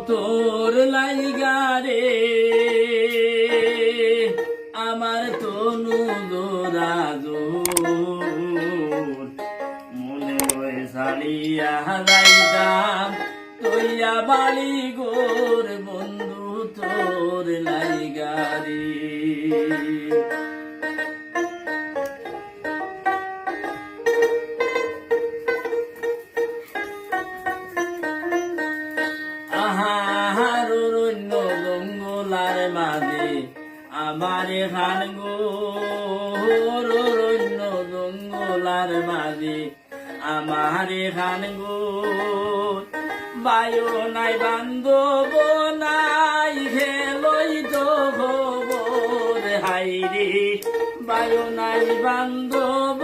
তোর লাইগারে আমার তনু দোরাজোর মনে হয় সালিয়া যাইতাম তৈয়া বাড়ি গোর বন্ধু তোর লাইগারে আহার অরণ্য জঙ্গলার মাঝে আমার খান গোর অরণ্য জঙ্গলার মাঝে আমার খান গোর বায়ু নাই বান্ধব নাই খেলই তো খবর হাইরে বায়ু নাই বান্ধব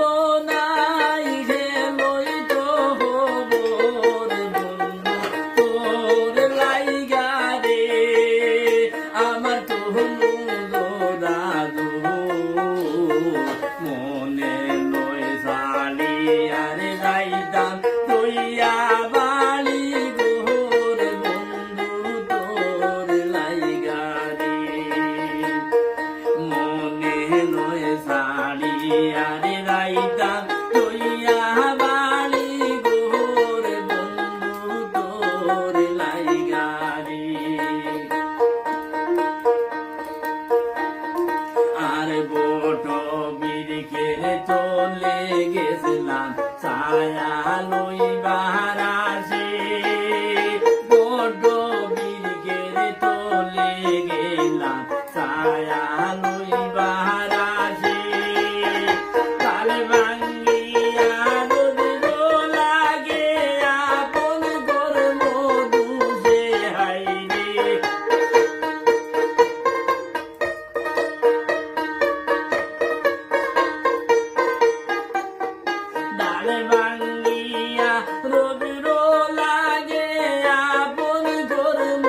নাই খেলই তো খবর বন্ধু তোর লাইগারে আমার তনু দোরাজো মনে লয় সালি আরে যাইতাম তৈয়া বাড়ি গোর বন্ধু তোর লাইগারে মনে লয় সালি আরে যাইতাম তৈয়া বাড়ি গোর বন্ধু তোর লাইগারে আর বট বিরিখে চলে গেছিলাম ছায়া লইবার আসে বট বিরিখে চলে গেলাম ছায়া লইবার আসে কাল ভাঙ্গিয়া রোদ লাগে আপন কর্ম দুষে হাইরে ডাল ভাঙ্গিয়া রবির লাগে আপন কর্ম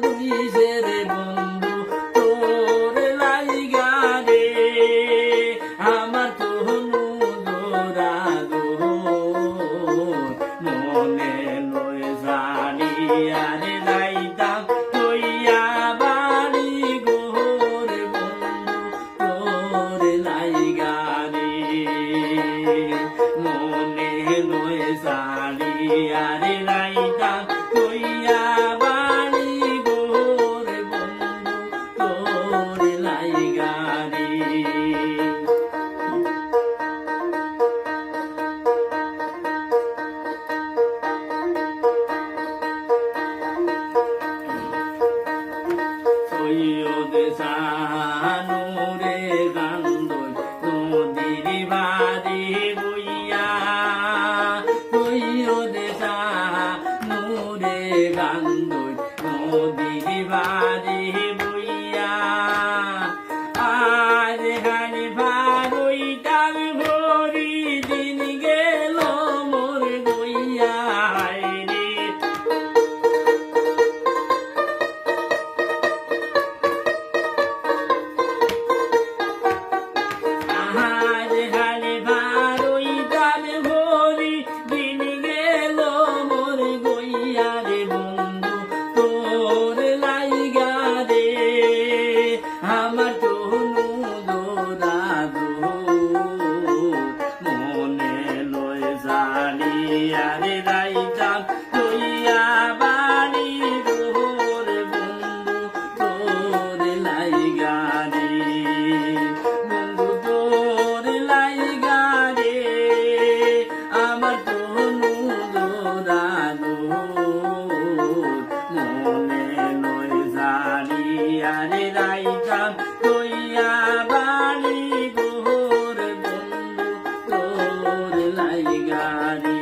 দুইশের বন্ধু তোর লাইগারে আমার তনু দোরাজো মনে লয় সারি আরে যাইতাম তৈয়া বাড়ি গোর বন্ধু তোর লাইগারে মনে লয় সারি আরে যাইতাম তৈয়া বাড়ি গোর বন্ধু তোর লাইগারে সৈয়দ শাহনুরে গান্দই নদীর বাদে বইয়া সৈয়দ শাহনুরে গান্দই নদীর বাদে বইয়া আর হার ভারই টাল ভরি দিন গেল মোর গইয়া রে আহার হারে ভারই ডাল ভরি দিন গেল মোর গইয়া রে বন্ধু তোর লাইগারে আমার তনু দোরাজো মনে লয় সালি আরে যাইতাম তৈয়া বাড়ি গোর বন্ধু তোর লাইগারে বন্ধু তোর লাইগারে আমার তনু দোরাজো মনে লয় সারি আরে যাইতাম তৈয়া বাড়ি গোর বন্ধু তোর লাইগারে